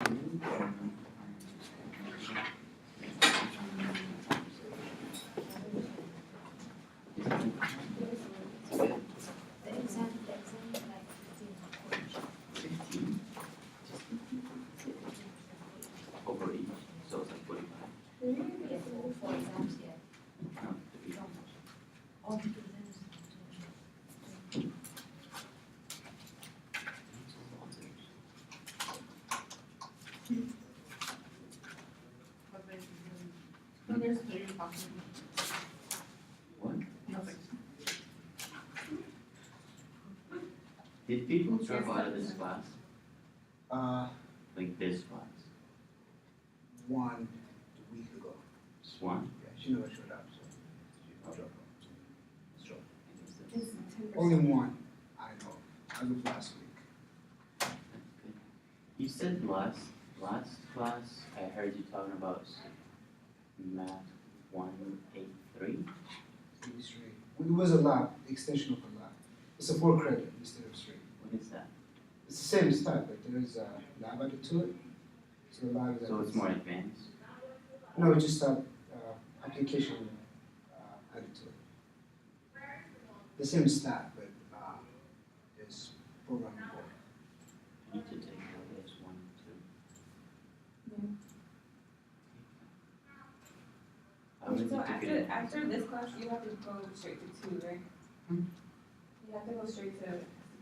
The exam like 15 over each, so it's like 45. we didn't even get through 4 exams yet. No, 50. All the exams. No, there's 3 talking. What? Nothing. Did people drop out of this class? Like this class? One a week ago. Just one? Yeah, she never showed up, so she dropped out. So, It's 10%. only one, I know, as of last week. That's good. You said last class, I heard you talking about math 183. Maybe straight. It was a lab, extension of a lab. It's a 4 credit instead of straight. What is that? It's the same stuff, but there is a lab added to it. So the lab is So it's more advanced? No, it's just a application added to it. The same stack, but there's programming for it. I need to take LS 1 and 2. How many So did you get? after this class, you have to go straight to 2, right? Hmm? You have to go straight to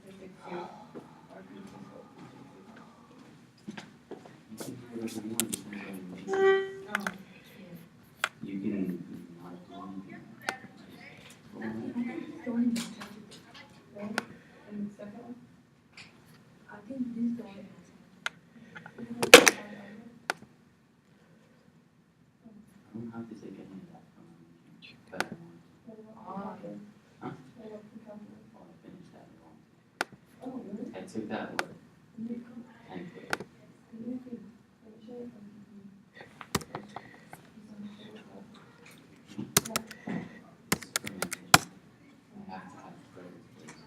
statistics 2. Or You can do whatever you want. oh. You can not do anything. Don't matter. Right? And the second one? I think this don't matter. I don't have to take any of that from you, but I want. Huh? What about the calculus? Oh, I finished that one. Oh, really? I took that one. You And can finish it? I have to have credit, please.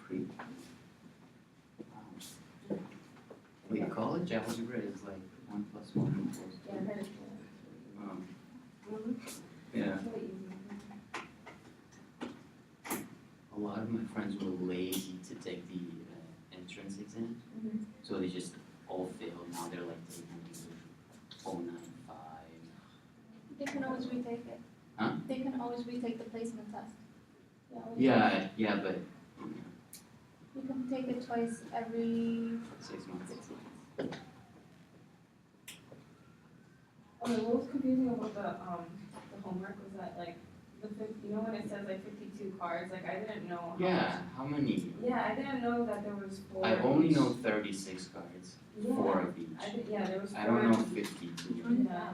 Pre. Wait, college algebra is like 1 plus 1 equals. Yeah, I heard it. Yeah, It's really easy. a lot of my friends were lazy to take the entrance exam, Mhm. so they just all failed. Now they're like taking English 095. They can always retake it. Huh? They can always retake the placement test. Yeah, but You can take it twice every 6 months. 6 months. Okay, what was confusing about the homework was that like you know when it says like 52 cards, like I didn't know how Yeah, how many? Yeah, I didn't know that there was 4. I only know 36 cards, Yeah. 4 of each. There was 4. I don't know 52. Yeah.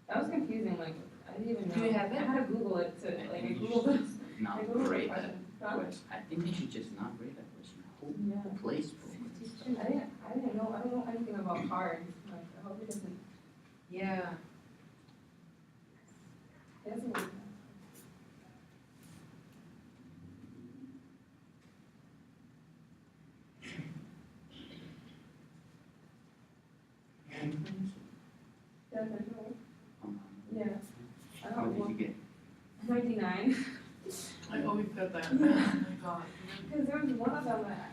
That was confusing, like I didn't even know. Do you have it? I had to Google it to like I think you Googled it. should not I Googled the grade that question. Huh? question. I think they should just not grade that question. Yeah. Who plays poker? I didn't know, I don't know anything about cards, like I hope it doesn't, Yeah. it doesn't make sense. Yeah, that's right. Yeah. I What don't did know, you get? 99. I always said that. Oh my god. Because there was one of them that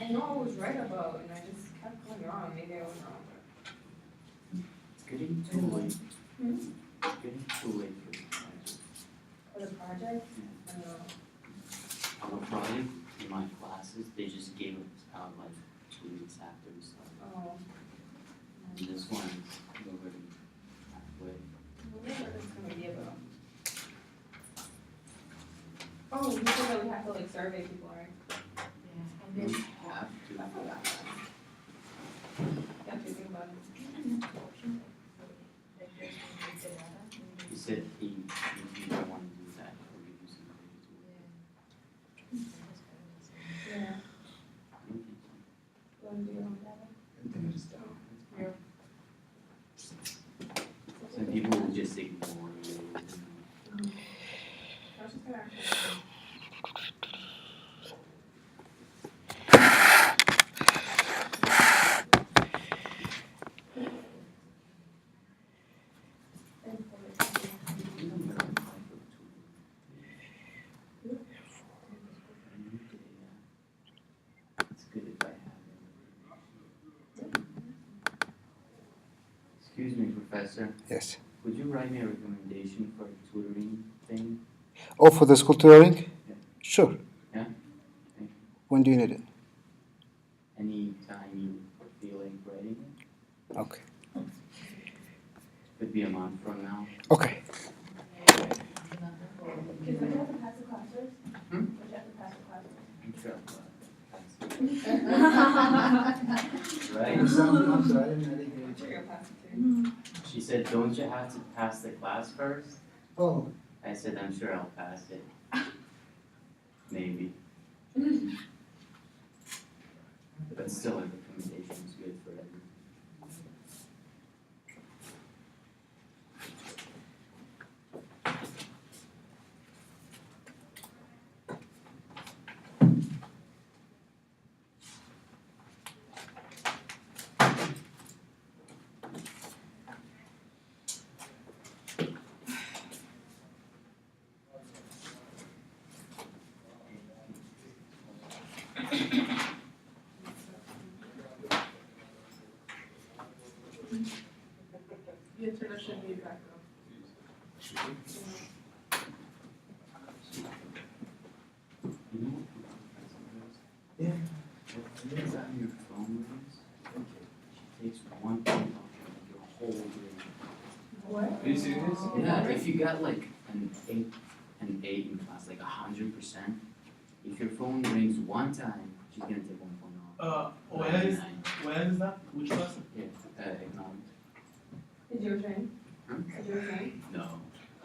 I know I was right about, and I just kept going wrong. Maybe I was wrong. It's getting too late. Hmm? It's getting too late for the project. For the project, I don't know. Our project in my classes, they just gave it out like 2 weeks after we started. Oh, And this one's already halfway. I wonder what it's gonna be about. Oh, you said that we have to like survey people, right? And You then have to. I forgot that. You have to think about it. He said if you don't want to do that, or you do something to it. Yeah. I don't think so. You wanna do your own data? And then it's down. Some people will just ignore it. I was just gonna actually. Professor, Yes. would you write me a recommendation for a tutoring thing? Oh, for the school tutoring? Yeah. Sure. Yeah? Okay. When do you need it? Any time you feel like writing it? Okay. Could be a month from now. Okay. Because would you have to pass the class first? Hmm? Would you have to pass the class first? I'm sure I'll, Right. Right? I'm sorry, I didn't I'm sure you'll pass it too. She said, don't you have to pass the class first? Oh, I said, I'm sure I'll pass it. Maybe. But still, a recommendation is good for everyone. The internet should be back up. You know what? Yeah. Every time your phone rings, she takes one point off your whole grade. What? Are you serious? Yeah, if you got like an eight in class, like 100%, if your phone rings one time, she's gonna take 1 point off. Where is that? Which class? Yeah, economics. Is yours rain? Huh? Is yours rain? No,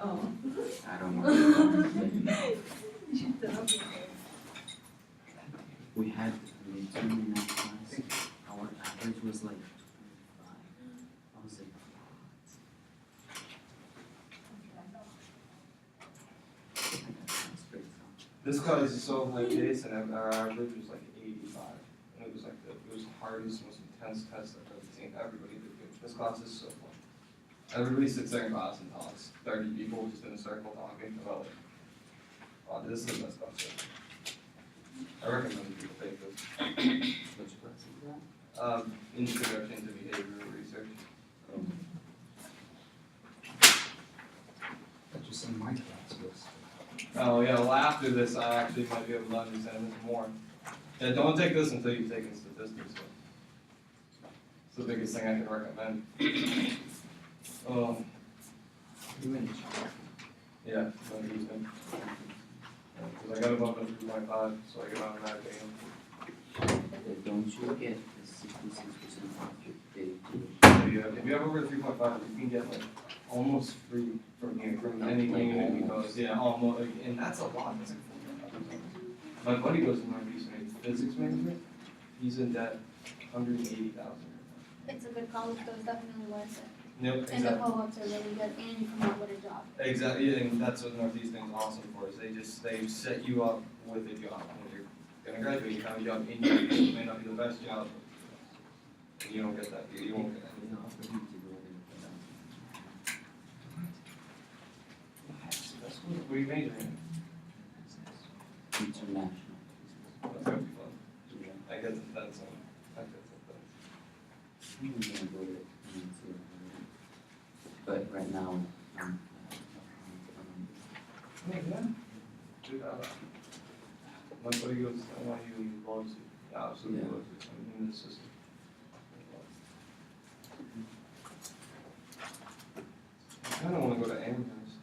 Oh. I don't want to. We had midterm in that class. Our average was like 25. I was like, what? That's pretty fun. This class is so like this, and our average was like 85. And it was like it was the hardest, most intense test I've ever seen. Everybody did good. This class is so fun. Everybody sits there in class and talks. 30 people just in a circle talking about like, wow, this is the best class ever. I recommend people take this. Which class is that? Introduction to Behavioral Research. that just in my class was. Oh yeah, well after this I actually might be able to understand this more. Yeah, don't take this until you've taken statistics. It's the biggest thing I can recommend. You managed. Yeah, no reason. Because I got a bump of 3.5, so I get automatic Don't you get the 66% off your pay? If you have over 3.5, you can get like almost free from here, from anything in it because, yeah, almost, like, and that's a lot, that's like $4,000. My buddy goes to Northeastern, he's physics major, he's in debt, $180,000. It's a good college, but it's definitely worth it. Yep, And the exactly. co-ops are really good, and you come out with a job. Exactly, and that's what Northeastern's awesome for, is they set you up with a job. When you're gonna graduate, you have a job in your field, it may not be the best job, and you don't get that, you won't get that. They offer you to go What are you majoring in? international. That's gonna be fun. Yeah. I get some fence on, I get some fence. I'm gonna go to UNC. But right now, I'm Yeah. Dude, my buddy goes to NYU and he loves it, he absolutely Yeah. loves it, I mean, it's just. I kinda wanna go to Amherst.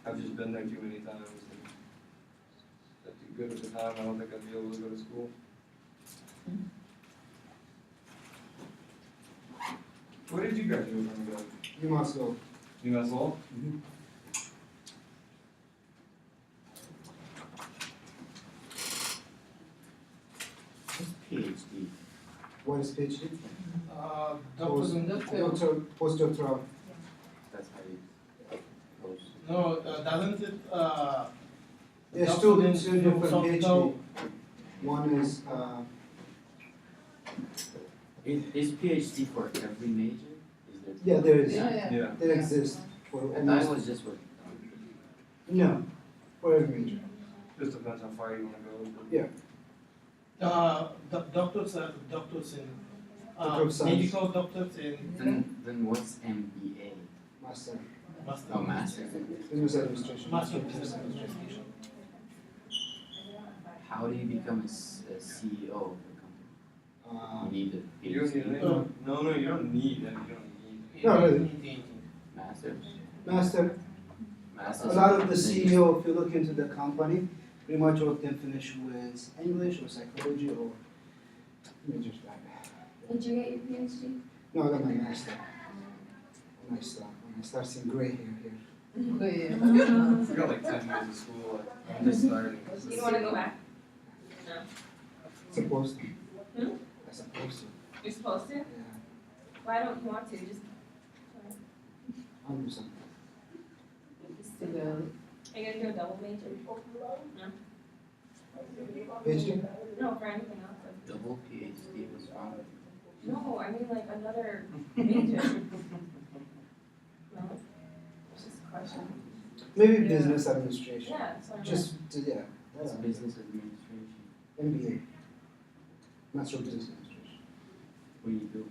I've just been there too many times and got too good at the time, I don't think I'd be able to go to school. Where did you graduate from again? You must go. UMass Lowell? PhD. What is PhD? Doctors in Doctor, postdoctoral. That's how you post. No, doesn't it, There's Doctor two different in PhD. software. One is, Is PhD for every major? Is there? yeah, there is, Yeah. there exists for I thought it almost, was just for. no, for every major. Just depends how far you wanna go. Yeah. Doctors in Doctor of Science. medical doctors and Then what's MBA? Master, master. Oh, master. Business Administration. Master of Business Administration. How do you become a CEO of a company? Uh, You need a You don't need PhD, it. No, you don't need it, you don't need No, really. Anything. master, Master, master. a lot of the CEO, if you look into the company, pretty much all of them finish with English or psychology or majors like that. Did you get your PhD? No, I got my master. When I start seeing gray hair here. it. You got like 10 years of school, like, I'm just starting. You don't wanna go back? No. Supposed to. Hmm? I'm supposed to, You're supposed to? yeah. Why don't you want to? Just. I'll do something. Are you gonna do a double major? PhD? No, for anything else. Double PhD was wrong with you? No, I mean like another major. No? It's just a question. Maybe business administration. Yeah, so I'm Just, yeah. That's that's business administration. MBA. Master of Business Administration. What do you do?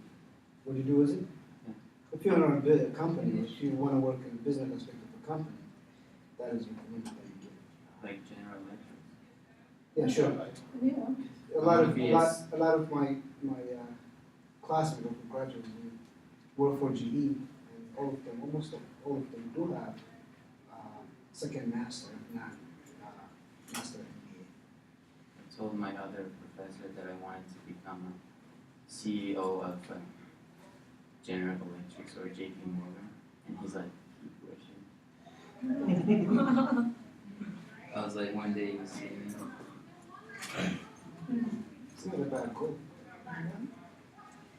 What do you do with it? Yeah. If you're in a big company, if you wanna work in the business aspect of the company, that is recommended that you get. Like general lecture? Yeah, sure. New one. A lot of my classmates or graduates who work for GE, and almost all of them do have second master, if not master MBA. I told my other professor that I wanted to become a CEO of General Electric or JP Morgan, and he's like, keep wishing. I was like, one day you'll see me. It's not a bad goal.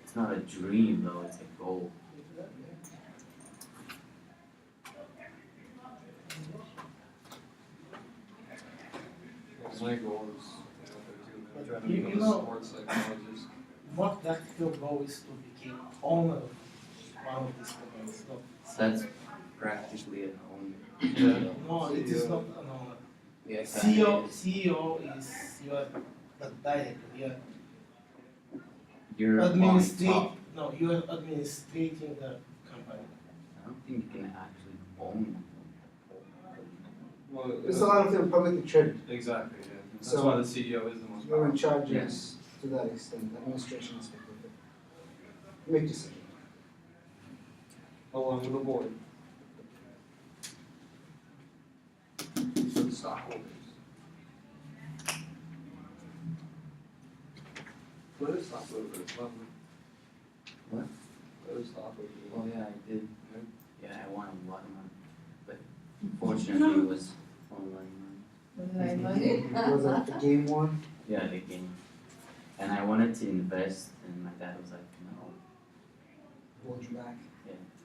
It's not a dream though, it's a goal. My goal is, I'm trying to You become a know- sports psychologist. What practical goal is to become owner of one of these companies? No, So that's practically an owner. Yeah. no, it is not an owner. Yeah, CEO is you are the director. You are You're on administrate. top. No, you are administrating the company. I don't think you can actually own. Well, There's a lot of them publicly traded. Exactly, yeah. That's So- why the CEO is the most You're in powerful. charge Yes. to that extent, administration aspect of it. Make decisions. Along with the board. For the stockholders. What is stockholders? What? What is stockholders? Oh yeah, I did. Yeah, I won a lot of money, but unfortunately it was online money. Was it the game one? Yeah, the game. And I wanted to invest, and my dad was like, no. Hold you back.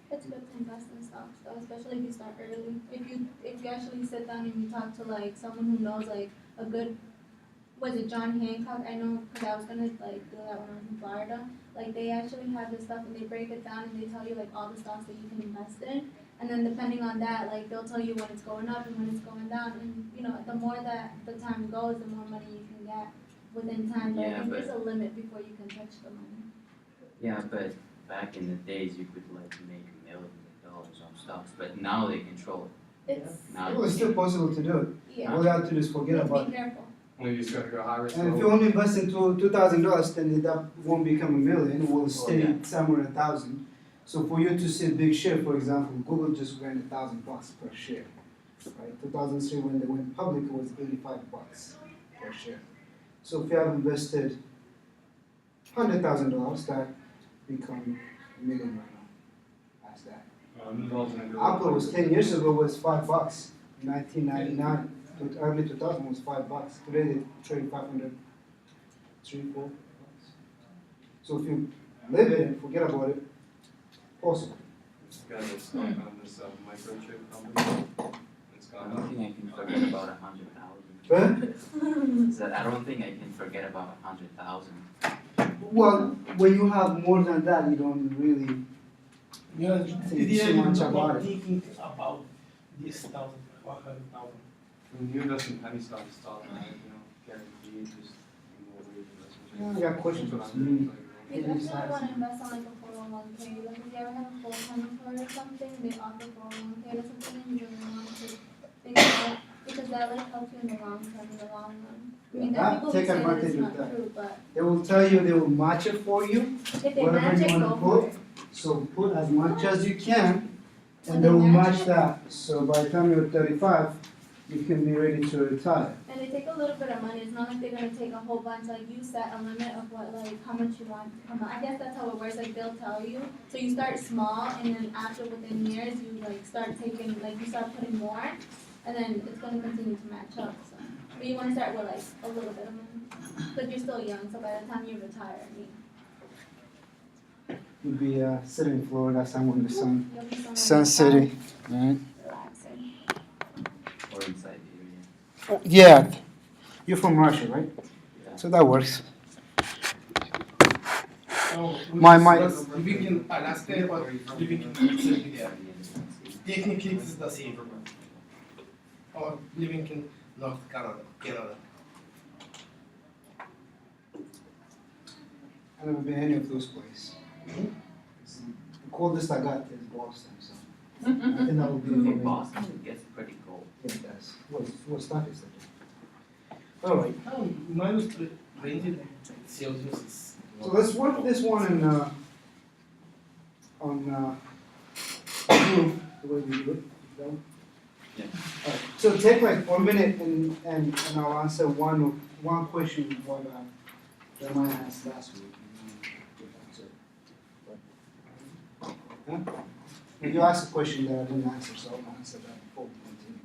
It's good to invest in stocks though, especially if you start early. If you actually sit down and you talk to like someone who knows like a good, was it John Hancock? I know, cause I was gonna like do that when I was in Florida. Like they actually have this stuff and they break it down and they tell you like all the stocks that you can invest in. And then depending on that, like they'll tell you when it's going up and when it's going down. And you know, the more that the time goes, the more money you can get within time. But I Yeah, think but- there's a limit before you can touch the money. Yeah, but back in the days you could like make millions of dollars on stocks, but now they control it. It's, Now Well, it's still possible to do it. yeah, All you have to do is forget just about be it. careful. Well, you just gotta go high risk. And if low. you only invest into $2,000, then that won't become a million, it will stay yeah. somewhere 1,000. So for you to see a big share, for example, Google just ran $1,000 per share. Right? 2003 when they went public, it was $85 per share. So if you have invested $100,000, that become a million right now. That's that. Apple was 10 years ago was $5. 1999 to early 2000 was $5. Today they trade 500, $3-4. So if you live it and forget about it, possible. Got a stock on this microchip company. It's I gone don't up. think I can forget about 100,000. Huh? Said I don't think I can forget about 100,000. Well, when you have more than that, you don't really. You are Think really so much not about it. thinking about this 100,000. When you invest in penny stocks, stock, guaranteed, just you will wait I got questions. That's what I'm doing. Like, I feel I wanna invest on like a 401k, like if you ever have a full-time employer or something, they offer 401k, that's something you really want to think about, because that like helps you in the long term, in the long run. I mean, there are Yeah, people who take say that advantage it's of not that. true, but They will tell you they will match it for you, if they whatever match it, you wanna go for put. it. So put as much as you can, When and they they will match match it? that. So by the time you're 35, you can be ready to retire. And they take a little bit of money, it's not like they're gonna take a whole bunch, like you set a limit of what, like, how much you want to come out. I guess that's how it works, like they'll tell you, so you start small, and then after within years, you like start taking, like you start putting more, and then it's gonna continue to match up, so. But you wanna start with like a little bit of money, but you're still young, so by the time you retire, You'll be sitting in Florida somewhere in the sun. you'll be somewhere. Sun City. Right. Relaxing. Or in Siberia. Yeah. You're from Russia, right? Yeah. So that works. Oh, we My- discussed living in Alaska, but living in Siberia. Technically, it's the same. Or living in North Canada. I've never been any of those places. The coldest I got is Boston, so I think that would be for me. In Boston, it gets pretty cold. Yeah, it does. What stuff is that? All right. Oh, minus 20 Celsius is. So let's work this one on proof, the way we do it. Done? Yeah. All right. So take like 1 minute and I'll answer one question what Jeremiah asked last week. Huh? If you asked a question that I didn't answer, so I'll answer that before we continue.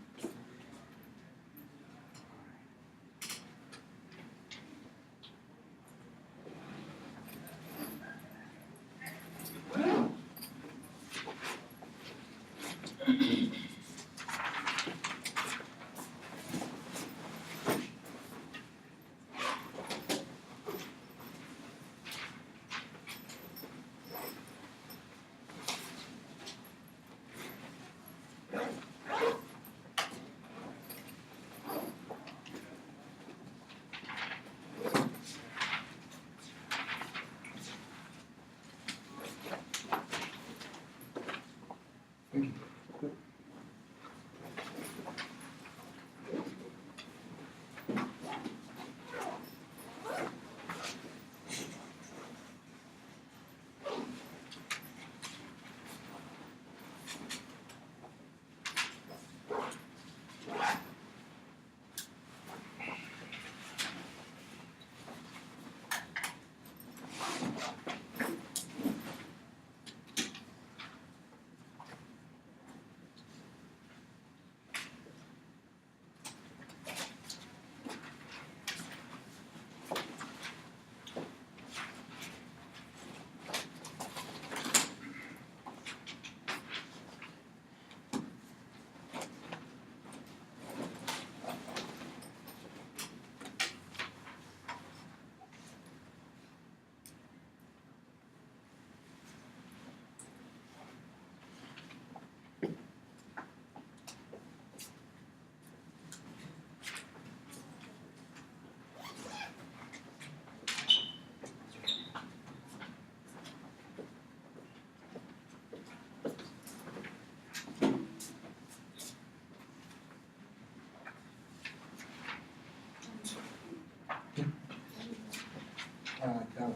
No.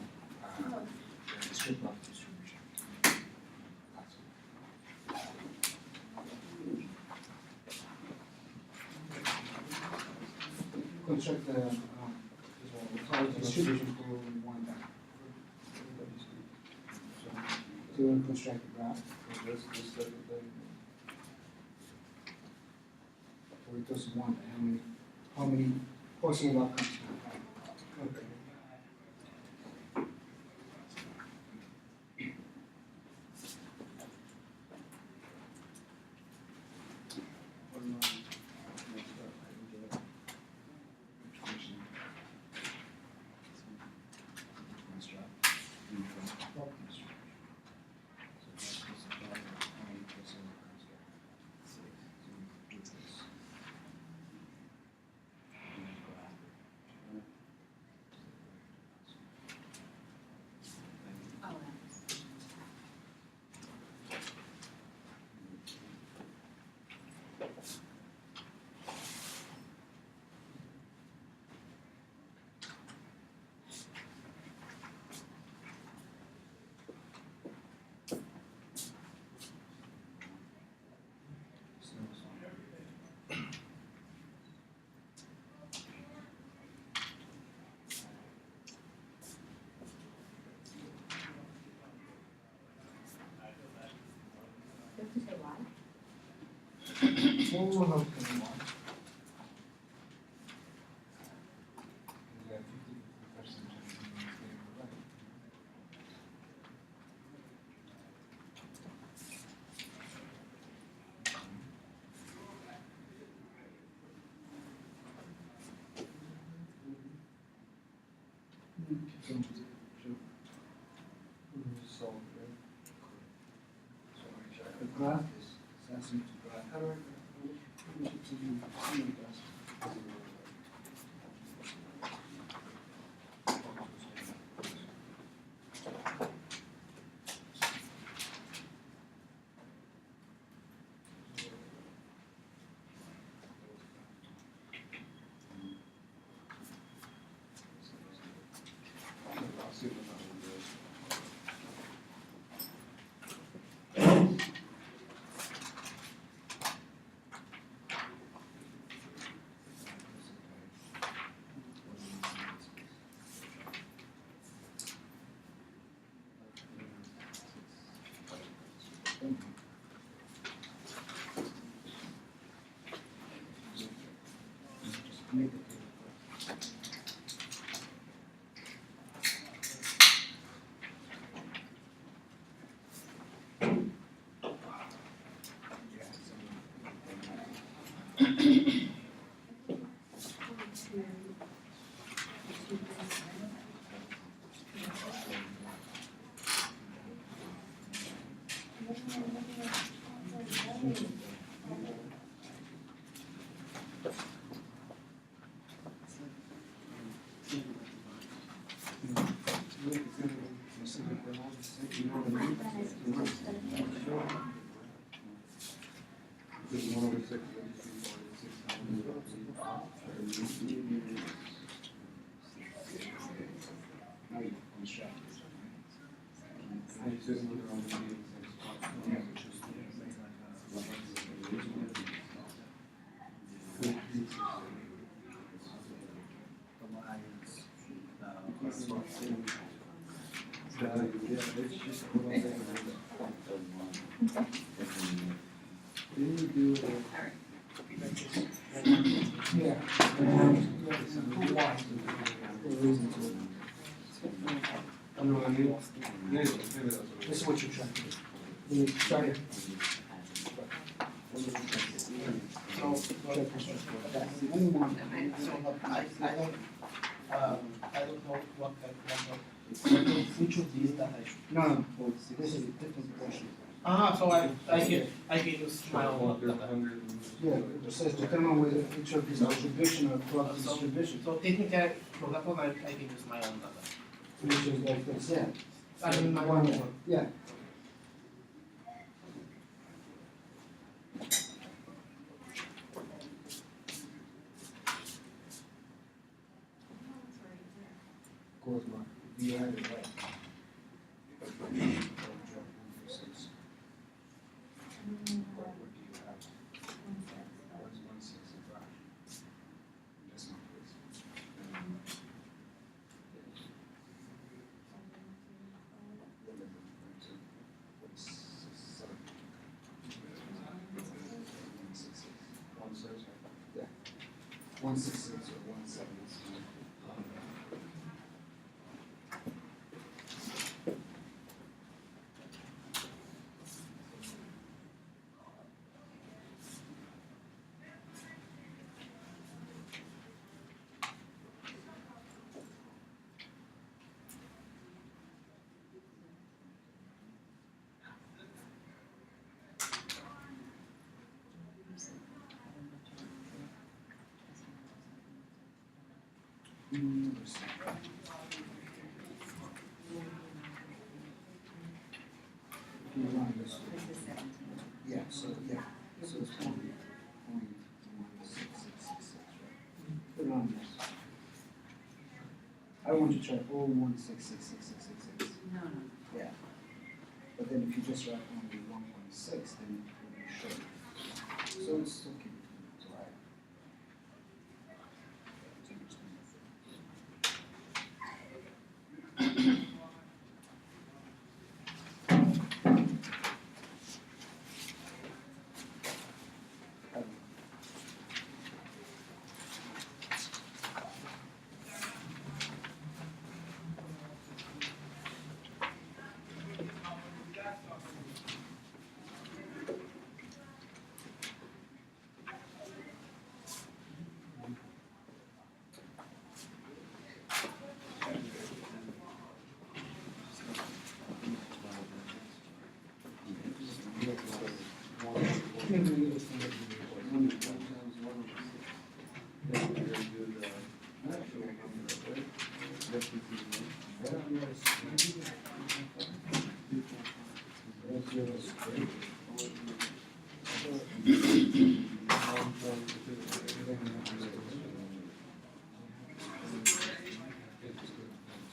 Strip off distribution. Construct the distribution for one time. So you want to construct the graph? Or it does one, how many possible outcomes you have? Okay. What will help anyone? The graph is asking to graph. How do I? Make it. This is what you're trying to do. You try it. So, Anyone. I don't know which of these that I should. No, this is a different question. So I can use my own data. Yeah, it says determine whether each of these distribution or product So- distribution, So technically, for that one, I can use my own data. which is like this, yeah. I mean, my One, own one. yeah. Goes one, you had it right. One six six or 1 7. Yeah, so it's point 16666, right? Put it on this. I want you to try 0.1666666. No, no. Yeah. But then if you just write only 1.6, then you'll be short. So it's okay. It's all right.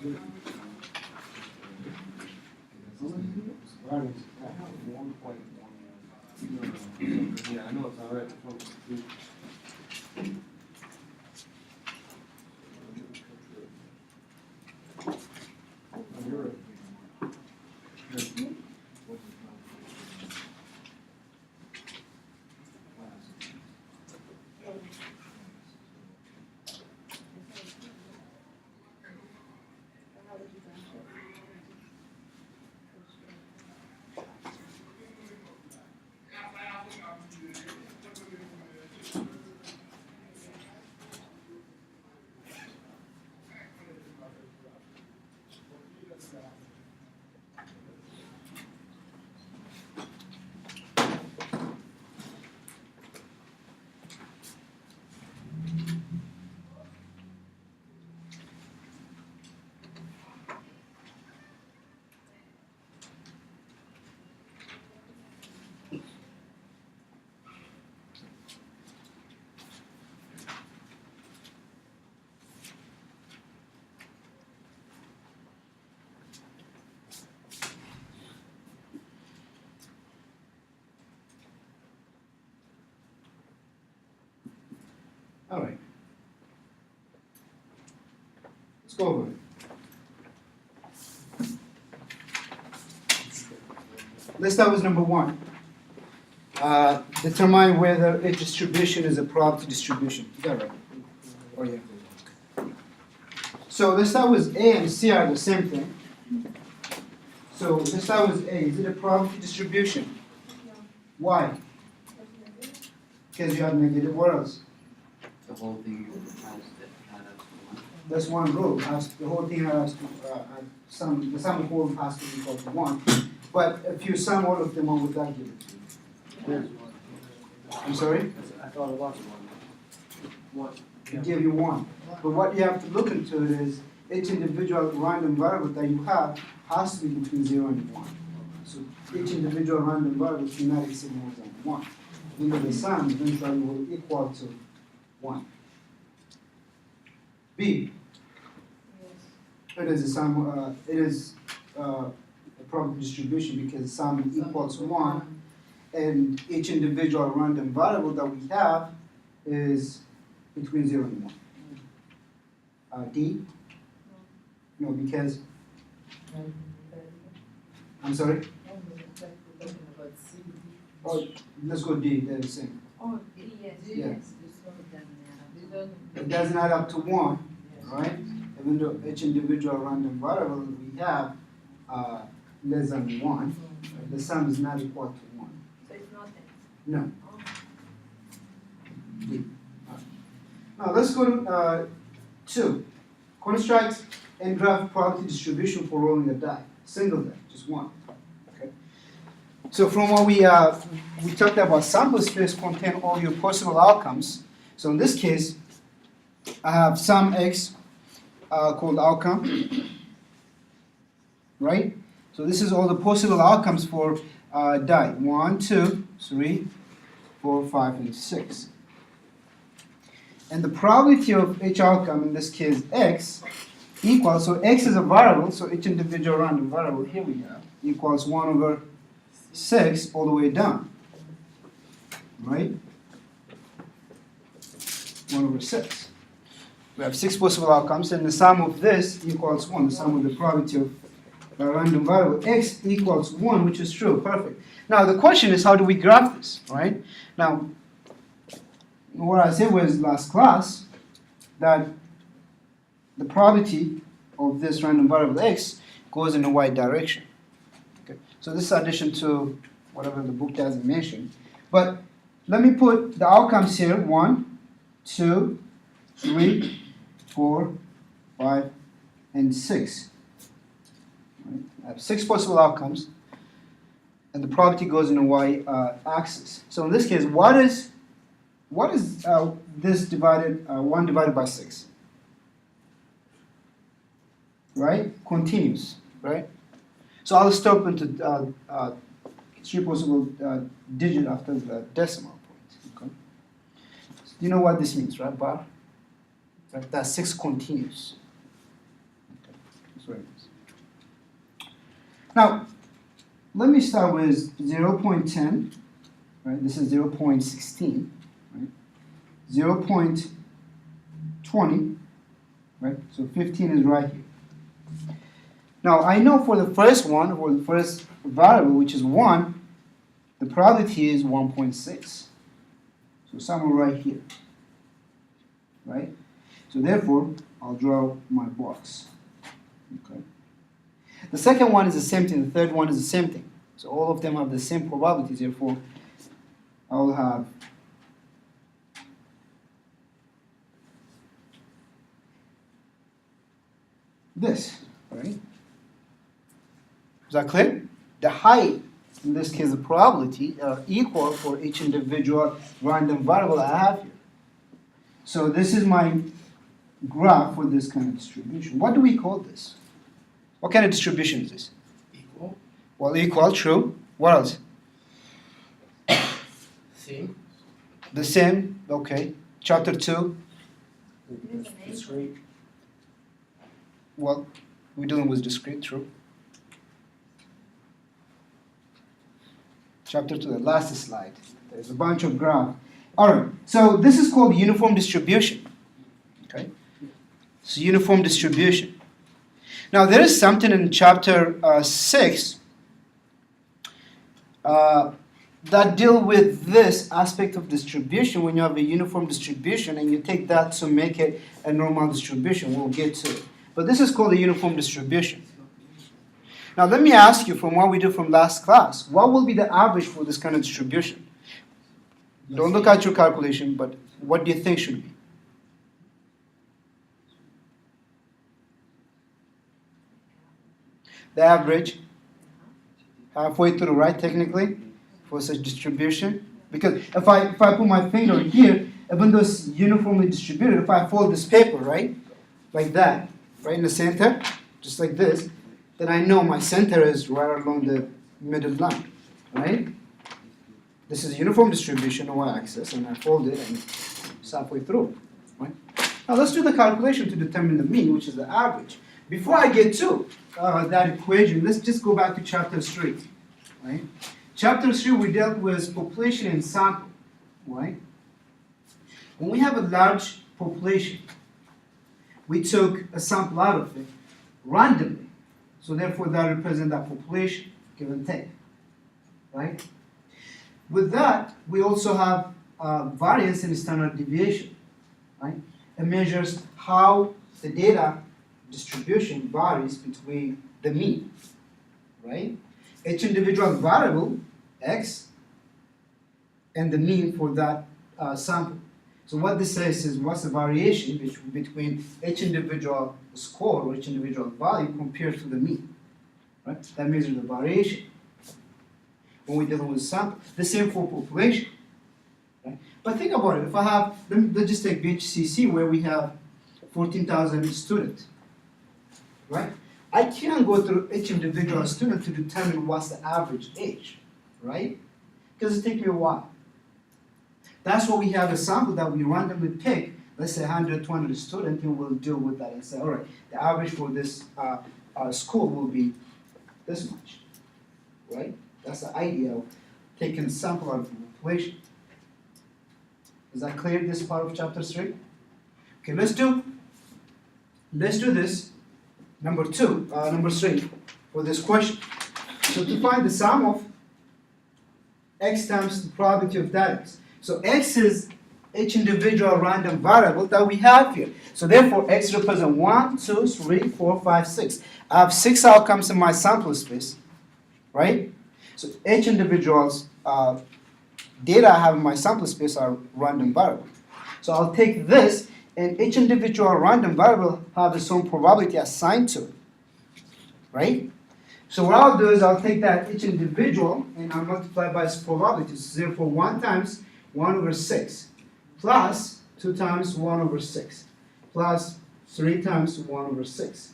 Yeah, I know it's not right. All right. Let's go over it. Let's start with number one. Determine whether a distribution is a probability distribution. Is that right? Oh, yeah. So let's start with A and C are the same thing. So let's start with A. Is it a probability distribution? Why? Because you have negative. What else? The whole thing has that add up to 1. That's one rule. The whole thing has to the sum of whole has to be equal to 1. But if you sum all of them, what would that give it to you? I'm sorry? I thought it was one. It give you 1. But what you have to look into it is each individual random variable that you have has to be between 0 and 1. So each individual random variable cannot exceed more than 1. Then the sum eventually will equal to 1. B. It is a sum. It is a probability distribution because sum equals 1, and each individual random variable that we have is between 0 and 1. D. No, because I'm sorry. Oh, let's go D. They're the same. Oh, yes, Yeah. yes, this one doesn't add up. It doesn't add up to 1, right? Even though each individual random variable we have less than 1, the sum is not equal to 1. So it's nothing. No. Oh. D. Now let's go to 2. Construct and graph probability distribution for rolling a die. Single die, just one. Okay. So from what we talked about, sample space contain all your possible outcomes. So in this case, I have some x called outcome, right? So this is all the possible outcomes for die. 1, 2, 3, 4, 5, and 6. And the probability of each outcome, in this case x, equals, so x is a variable, so each individual random variable, here we have, equals 1 over 6 all the way down, right? 1 over 6. We have 6 possible outcomes, and the sum of this equals 1, the sum of the probability of a random variable. X equals 1, which is true, perfect. Now the question is, how do we graph this, right? Now, what I said was last class, that the probability of this random variable x goes in the y direction. Okay. So this is addition to whatever the book doesn't mention. But let me put the outcomes here: 1, 2, 3, 4, 5, and 6. Right. I have 6 possible outcomes, and the probability goes in the y axis. So in this case, what is this divided 1 divided by 6? Right? Continuous, right? So I'll stop into 3 possible digit after the decimal point. Okay? So you know what this means, right, bar? That's 6 continuous. Okay. sorry. Now, let me start with 0.10, right? This is 0.16, right? 0.20, right? So 15 is right here. Now, I know for the first one, or the first variable, which is 1, the probability is 1.6. So somewhere right here, right? So therefore, I'll draw my box. Okay. The second one is the same thing. The third one is the same thing. So all of them have the same probabilities. Therefore, I'll have this, right? Is that clear? The height, in this case, the probability, are equal for each individual random variable I have here. So this is my graph for this kind of distribution. What do we call this? What kind of distribution is this? Equal, Well, equal, true. What else? same, The same, okay. Chapter 2, Discrete. well, we're dealing with discrete, true. Chapter 2, the last slide. There's a bunch of graph. All right, so this is called uniform distribution. Okay? So uniform distribution. Now, there is something in chapter 6 that deal with this aspect of distribution when you have a uniform distribution and you take that to make it a normal distribution. We'll get to it. But this is called a uniform distribution. Now, let me ask you from what we did from last class, what will be the average for this kind of distribution? Don't look at your calculation, but what do you think should be? The average, halfway to the right technically, for such distribution. Because if I put my finger here, even though it's uniformly distributed, if I fold this paper, right, like that, right in the center, just like this, then I know my center is right along the middle line, right? This is a uniform distribution on y-axis, and I fold it and it's halfway through, right? Now let's do the calculation to determine the mean, which is the average. Before I get to that equation, let's just go back to chapter 3, right? Chapter 3, we dealt with population and sample, right? When we have a large population, we took a sample out of it randomly. So therefore, that represents that population, give and take, right? With that, we also have variance in standard deviation, right? It measures how the data distribution varies between the mean, right? Each individual variable, x, and the mean for that sample. So what this says is what's the variation between each individual score or each individual value compared to the mean, right? That measures the variation when we're dealing with sample. The same for population, right? But think about it. If I have, let's just take BHCC where we have 14,000 students, right? I can't go through each individual student to determine what's the average age, right? Because it takes me a while. That's why we have a sample that we randomly pick, let's say 100, 200 students, and we'll deal with that and say, all right, the average for this school will be this much, right? That's the idea of taking a sample out of the population. Is that clear, this part of chapter 3? Okay, let's do this, number 3, for this question. So to find the sum of x times the probability of that x. So x is each individual random variable that we have here. So therefore, x represents 1, 2, 3, 4, 5, 6. I have 6 outcomes in my sample space, right? So each individual's data I have in my sample space are random variable. So I'll take this, and each individual random variable have its own probability assigned to it, right? So what I'll do is I'll take that each individual and I'll multiply by its probabilities. So therefore, 1 times 1 over 6 plus 2 times 1 over 6 plus 3 times 1 over 6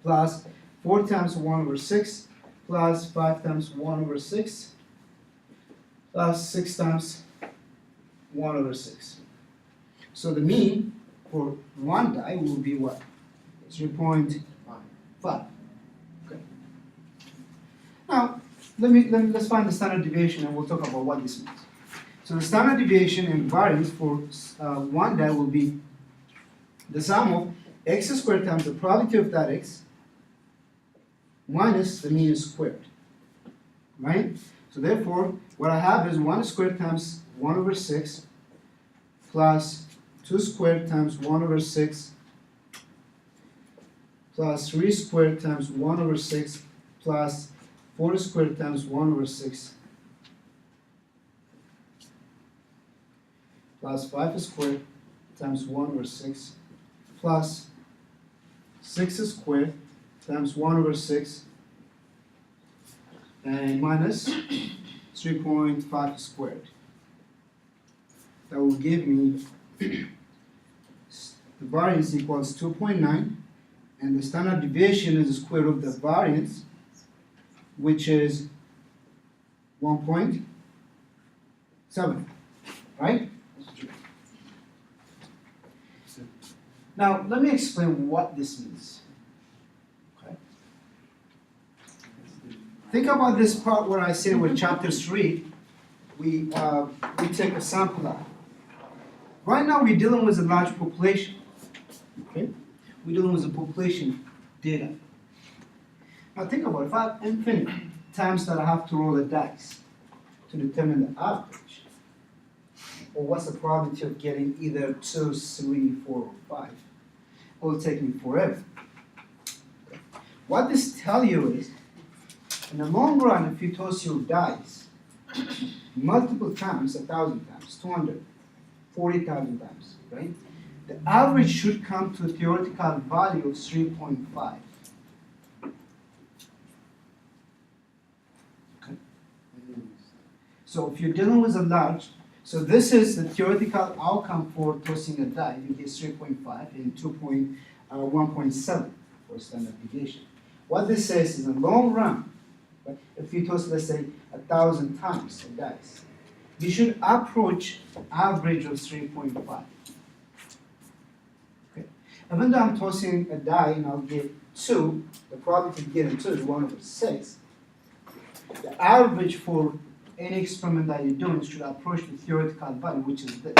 plus 4 times 1 over 6 plus 5 times 1 over 6 plus 6 times 1 over 6. So the mean for one die will be what? 3.5, 5. Okay. Now, let's find the standard deviation and we'll talk about what this means. So the standard deviation and variance for one die will be the sum of x squared times the probability of that x minus the mean squared, right? So therefore, what I have is 1 squared times 1 over 6 plus 2 squared times 1 over 6 plus 3 squared times 1 over 6 plus 4 squared times 1 over 6 plus 5 squared times 1 over 6 plus 6 squared times 1 over 6 and minus 3.5 squared. That will give me the variance equals 2.9 and the standard deviation is the square root of the variance, which is 1.7, right? Now, let me explain what this means. Okay. Think about this part where I say with chapter 3, we take a sample out. Right now, we're dealing with a large population. Okay? We're dealing with a population data. Now, think about it. If I have infinite times that I have to roll a dice to determine the average, or what's the probability of getting either 2, 3, 4, or 5, it will take me forever. Okay. What this tells you is, in the long run, if you toss your dice multiple times, 1,000 times, 200, 40,000 times, right? The average should come to a theoretical value of 3.5. Okay. So if you're dealing with a large, so this is the theoretical outcome for tossing a die. You get 3.5 and 1.7 for standard deviation. What this says is in the long run, right, if you toss, let's say, 1,000 times a dice, you should approach average of 3.5. Okay. Even though I'm tossing a die and I'll get 2, the probability of getting 2 is 1 over 6. The average for any experiment that you're doing should approach the theoretical value, which is this.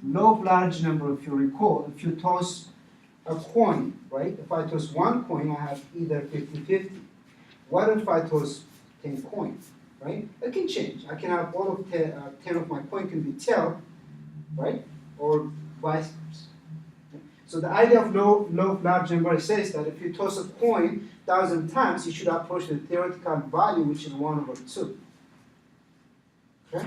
Law of large number, if you recall, if you toss a coin, right? If I toss one coin, I have either 50-50. What if I toss 10 coins, right? It can change. I can have all of 10 of my coin can be tail, right? Or vice versa. So the idea of law of large number says that if you toss a coin 1,000 times, you should approach the theoretical value, which is 1 over 2. Okay?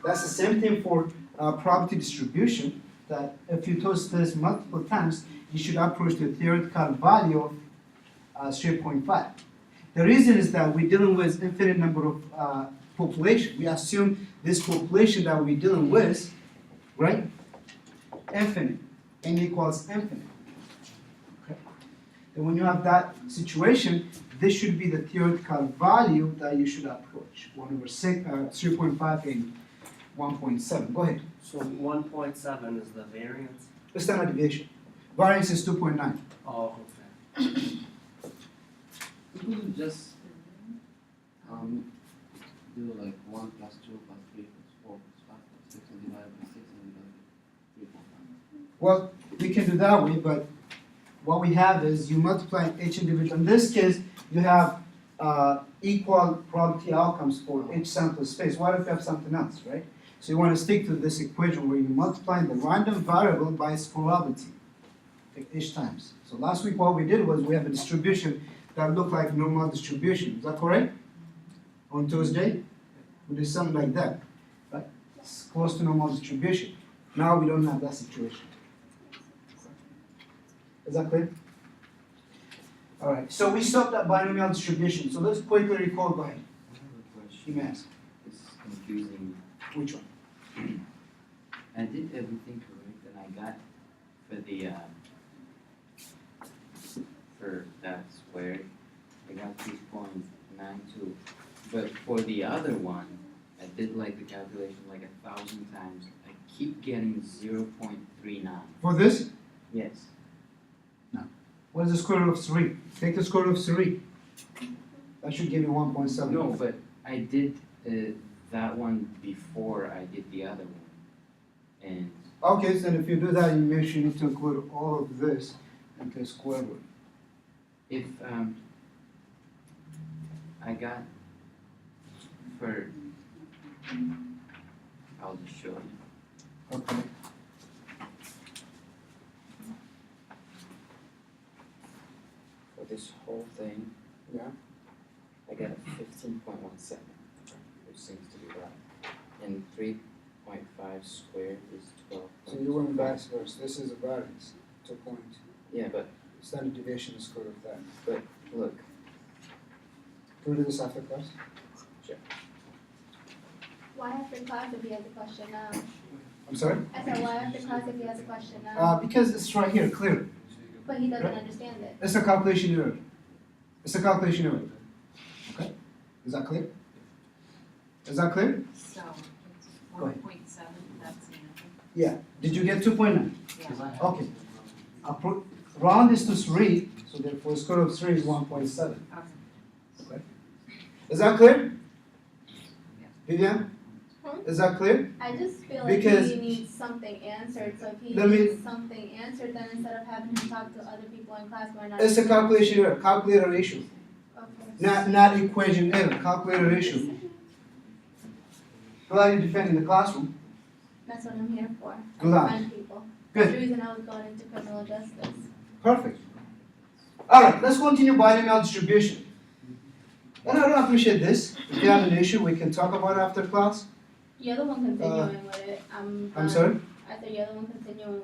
That's the same thing for probability distribution, that if you toss this multiple times, you should approach the theoretical value of 3.5. The reason is that we're dealing with infinite number of population. We assume this population that we're dealing with, right? Infinite. N equals infinite. Okay. And when you have that situation, this should be the theoretical value that you should approach. 1 over 6, 3.5 and 1.7. Go ahead. So 1.7 is the variance? The standard deviation. Variance is 2.9. Oh, okay. We could just do like 1 plus 2 plus 3 plus 4 plus 5 plus 6 and divide by 6 and divide by 3.5. Well, we can do that way, but what we have is you multiply each individual. In this case, you have equal probability outcomes for each sample space. What if you have something else, right? So you want to stick to this equation where you multiply the random variable by its probability each times. So last week what we did was we have a distribution that looked like normal distribution. Is that correct? On Tuesday, we did something like that, right? It's close to normal distribution. Now we don't have that situation. Is that clear? All right, so we stopped at binomial distribution. So let's quickly recall. Go ahead. I have a question. You may ask. It's confusing. Which one? I did everything correct and I got for the for that square, I got 2.92. But for the other one, I did like the calculation like 1,000 times. I keep getting 0.39. For this? Yes. What is the square root of 3? Take the square root of 3. That should give you 1.7. No, but I did that one before I did the other one. And Okay, so then if you do that, you make sure you need to include all of this into the square root. if I got for, I'll just show you. Okay. For this whole thing, Yeah. I got a 15.17, which seems to be right. And 3.5 squared is 12. So you went back first. This is a variance. 2 points. Yeah, but Standard deviation is square root of that. look, Can we do this after class? Why after class if he has a question now? I'm sorry? I said, why after class if he has a question now? Because it's right here, clear. But he doesn't understand it. It's a calculation error. It's a calculation error. Okay? Is that clear? Is that clear? So, it's Go ahead. 1.7, that's the answer. Yeah. Did you get 2.9? Yeah. Okay. Round is to 3, so therefore the square root of 3 is 1.7. Okay. Is that clear? Yeah. Vivian? Huh? Is that clear? I just feel like Because- he needs something answered, so if he Let me- needs something answered, then instead of having him talk to other people in class, why not? It's a calculation error, calculator issue. Okay. Not equation error, calculator issue. Glad you're defending the classroom. That's what I'm here for. I Glad. defend people. Good. That's the reason I was going into criminal justice. Perfect. Alright, let's continue binomial distribution. And I don't appreciate this. If you have an issue, we can talk about it after class. You're the one continuing with it. I'm I'm done. sorry? I said you're the one continuing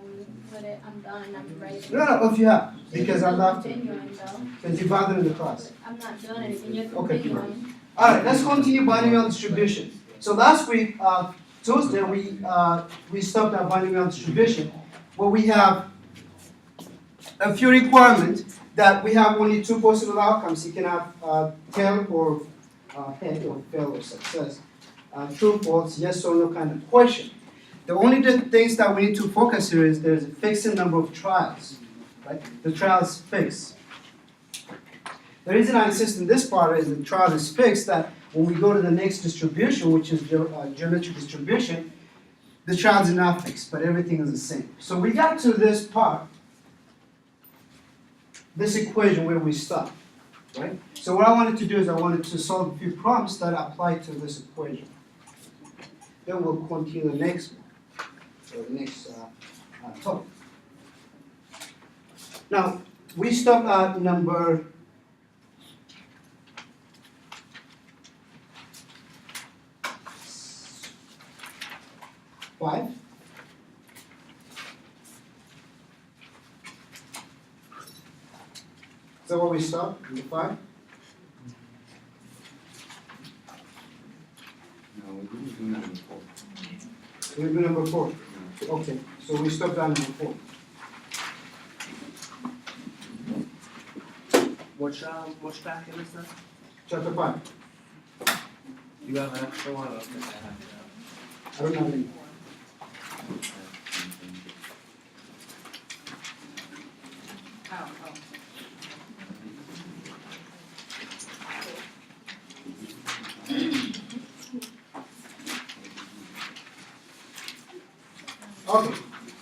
with it. I'm done. I'm ready. No, if you have, because You're I'd still love to. continuing though. Because you bother in the class. I'm not doing anything. You're Okay. continuing. Alright, let's continue binomial distribution. So last week, Tuesday, we stopped at binomial distribution, where we have a few requirements that we have only two possible outcomes. You can have tail or head or fail or success. True, false, yes or no kind of question. The only things that we need to focus here is there's a fixed number of trials, right? The trial is fixed. The reason I insist on this part is the trial is fixed, that when we go to the next distribution, which is geometric distribution, the trials are not fixed, but everything is the same. So we got to this part, this equation where we stop, right? So what I wanted to do is I wanted to solve a few problems that apply to this equation. Then we'll continue the next one, or the next topic. Now, we stop at number 5. Is that where we stop? Number 5? no, we didn't do number 4. We do number 4. Okay, so we stopped at number 4. Which packet is that? Chapter 5. You have an extra one? Okay, I have I don't have any. Oh, oh. Okay,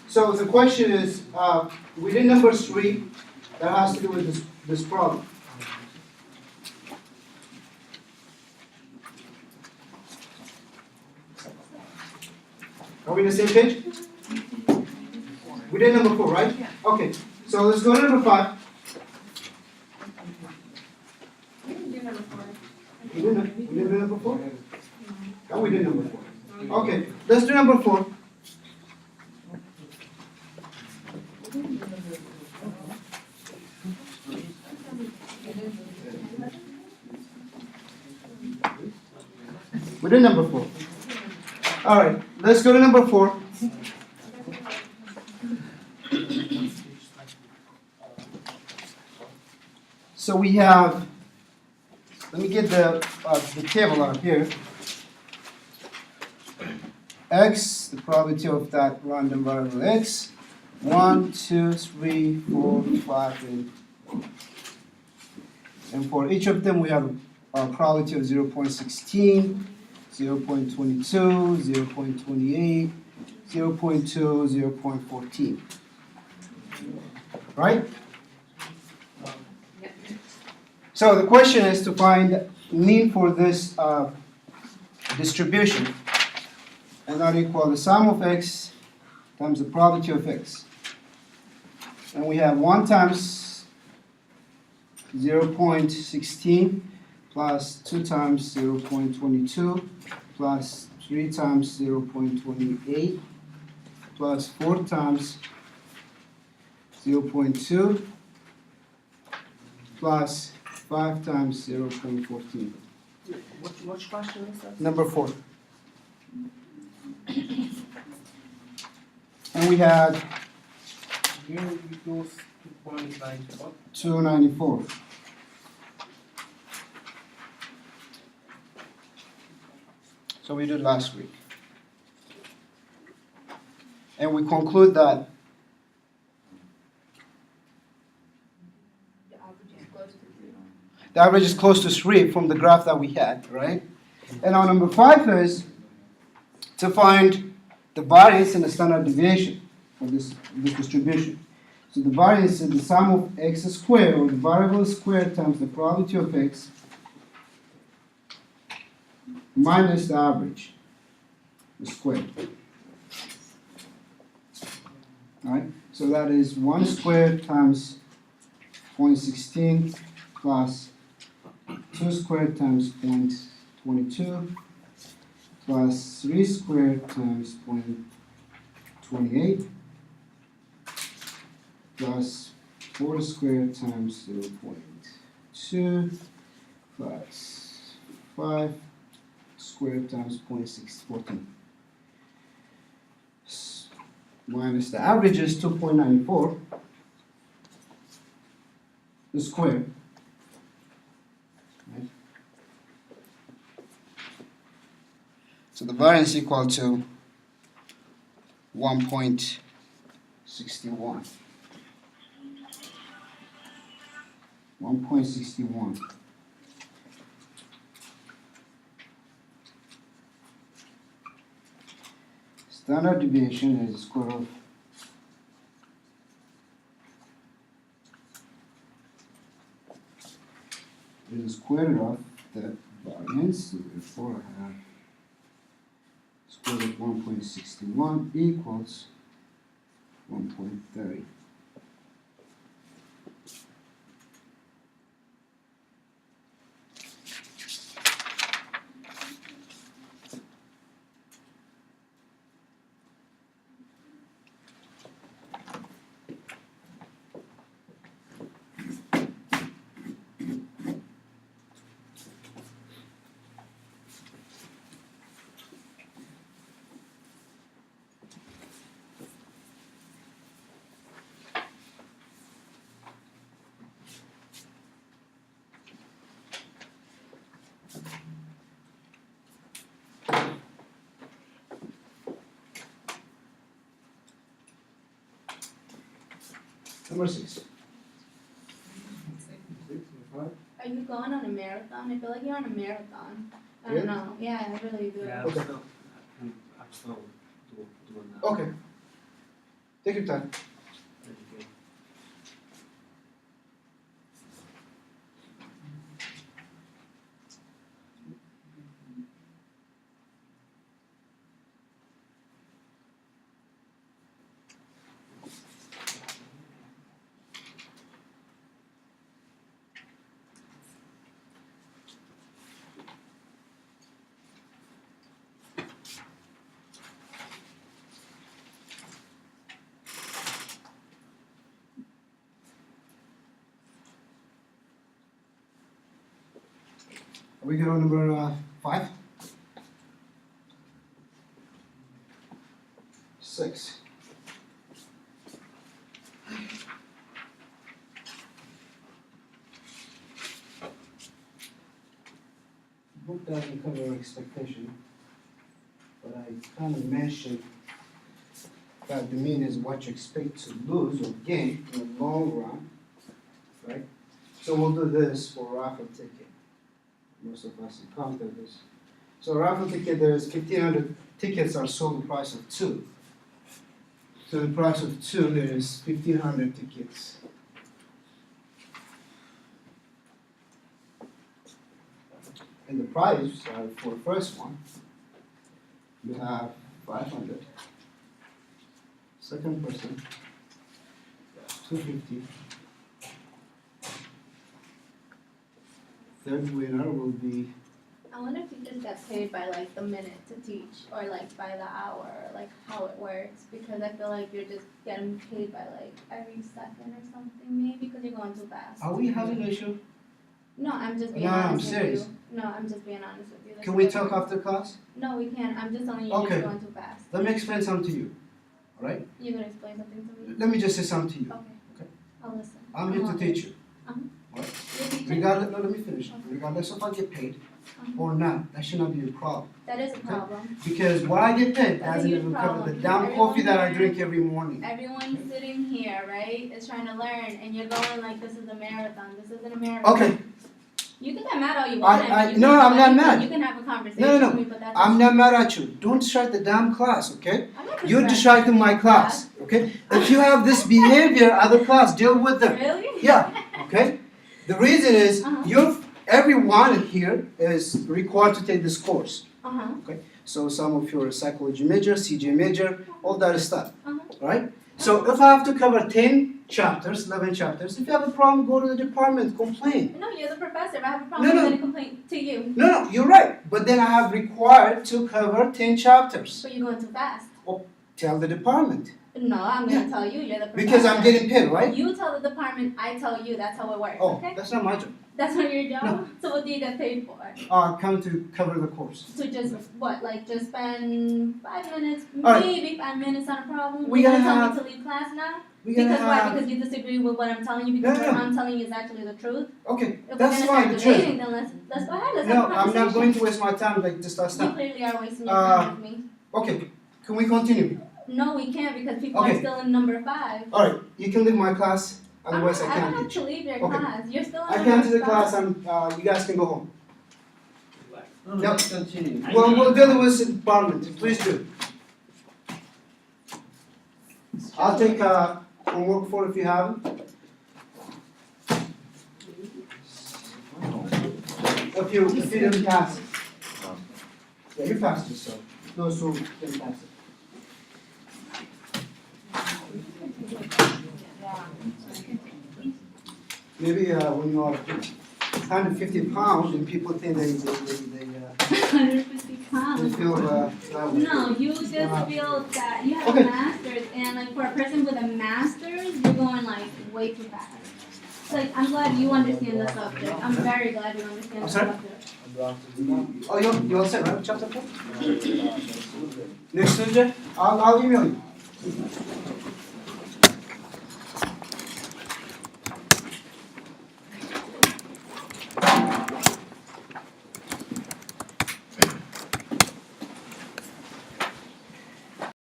so the question is, we did number 3, that has to do with this problem. Are we on the same page? We did number 4, right? Yeah. Okay, so let's go to number 5. We didn't do number 4. We did number 4? Oh, we did number 4. Okay, let's do number 4. We did number 4. Alright, let's go to number 4. So we have, let me get the table out here. X, the probability of that random variable X, 1, 2, 3, 4, 5, and And for each of them, we have a probability of 0.16, 0.22, 0.28, 0.2, 0.14. Right? So the question is to find mean for this distribution, and that equal the sum of x times the probability of x. And we have 1 times 0.16 plus 2 times 0.22 plus 3 times 0.28 plus 4 times 0.2 plus 5 times 0.14. Which question is that? Number 4. And we had You use 2.94. 294. So we did last week. And we conclude that the average is close to 3 from the graph that we had, right? And our number 5 is to find the variance and the standard deviation for this distribution. So the variance is the sum of x squared, or the variable squared, times the probability of x minus the average, the squared. Alright, so that is 1 squared times 0.16 plus 2 squared times 0.22 plus 3 squared times 0.28 plus 4 squared times 0.2 plus 5 squared times 0.614 minus the average is 2.94, the square. Right? So the variance equal to 1.61. 1.61. Standard deviation is the square of the square root of the variance, so therefore I have square root of 1.61 equals 1.30. Number 6. Are you going on a marathon? I feel like you're on a marathon. I Really? don't know. Yeah, I really do. Yeah, Okay. I'm still doing that. Okay. Take your time. Thank you. Are we good on number 5? 6. Book doesn't cover expectation, but I kind of mentioned that the mean is what you expect to lose or gain in the long run, right? So we'll do this for raffle ticket. Most of us encounter this. So raffle ticket, there is 1,500 tickets are sold the price of 2. So the price of 2, there is 1,500 tickets. And the price for the first one, you have 500. Second person, 250. Third winner will be, I wonder if teachers get paid by like the minute to teach, or like by the hour, or like how it works, because I feel like you're just getting paid by like every second or something, maybe because you're going too fast. are we having an issue? No, I'm just being No, I'm honest with serious. you. No, I'm just being honest with you. That's Can we what- talk after class? No, we can't. I'm just telling you, Okay. you're going too fast. Let me explain something to you, alright? You're gonna explain something to me? Let me just say something to you. Okay. Okay. I'll listen. I'm here to teach you. You're teaching? Regardless, no, let me finish. Regardless if I get paid or not, that should not be a problem. That is a problem. Because what I get paid That's a doesn't huge even cover the problem. damn coffee that I Everyone drink every morning. Everyone sitting here, right, is trying to learn, and you're going like this is a marathon. This isn't a marathon. Okay, You can get mad all you want. I- You can no, do I'm not anything. mad. You can have a conversation No, no, no. with me, but that's. I'm not mad at you. Don't distract the damn class, okay? I'm not You're distracted. distracting my class, okay? If you have this behavior, other class, deal with them. Really? Yeah, okay? The reason is, Uh-huh. everyone here is required to take this course. Uh-huh. So some of you are psychology major, CJ major, all that stuff, Uh-huh. right? So if I have to cover 10 chapters, 11 chapters, if you have a problem, go to the department, complain. No, you're the professor. If I have a problem, No, no. I'm gonna complain to you. No, you're right, but then I have required to cover 10 chapters. So you're going too fast. Tell the department, No, I'm gonna tell you. You're the professor. because I'm getting paid, right? You tell the department. I tell you. That's how it works. Oh, Okay. that's not my job. That's not your job. No. So what do you get paid for? Come to cover the course. So just what? Like just spend 5 minutes, All right. maybe 5 minutes on a problem. We You're gonna gotta tell have- me to leave class now? We're gonna Because why? have, Because you disagree with what I'm telling you. Because No, what no. I'm telling you is actually the truth. okay, If that's we're fine, gonna the start truth. debating, then let's go ahead. Let's No, have a I'm not conversation. going to waste my time like this last You time. clearly are wasting your time with me. Okay, can we continue? No, we can't because people Okay. are still in number 5. Alright, you can leave my class, otherwise I I don't can't have teach. to leave your Okay. class. You're still in I number can't do the 5. class, you guys can go home. No, Yep. let's continue. Well, we'll deal with it in Parliament, please do. I'll take, homework for if you have it. If you didn't pass it. Yeah, you passed it, so, those who didn't pass it. Maybe, when you are 150 pounds and people think they 150 pounds. feel, that way. No, you just feel that you have Okay. a master's, and like for a person with a master's, you're going like way too fast. It's like I'm glad you understand the subject. I'm very glad you understand I'm the sorry? subject. Oh, you all set, right, chapter 4? Next Tuesday, I'll email you.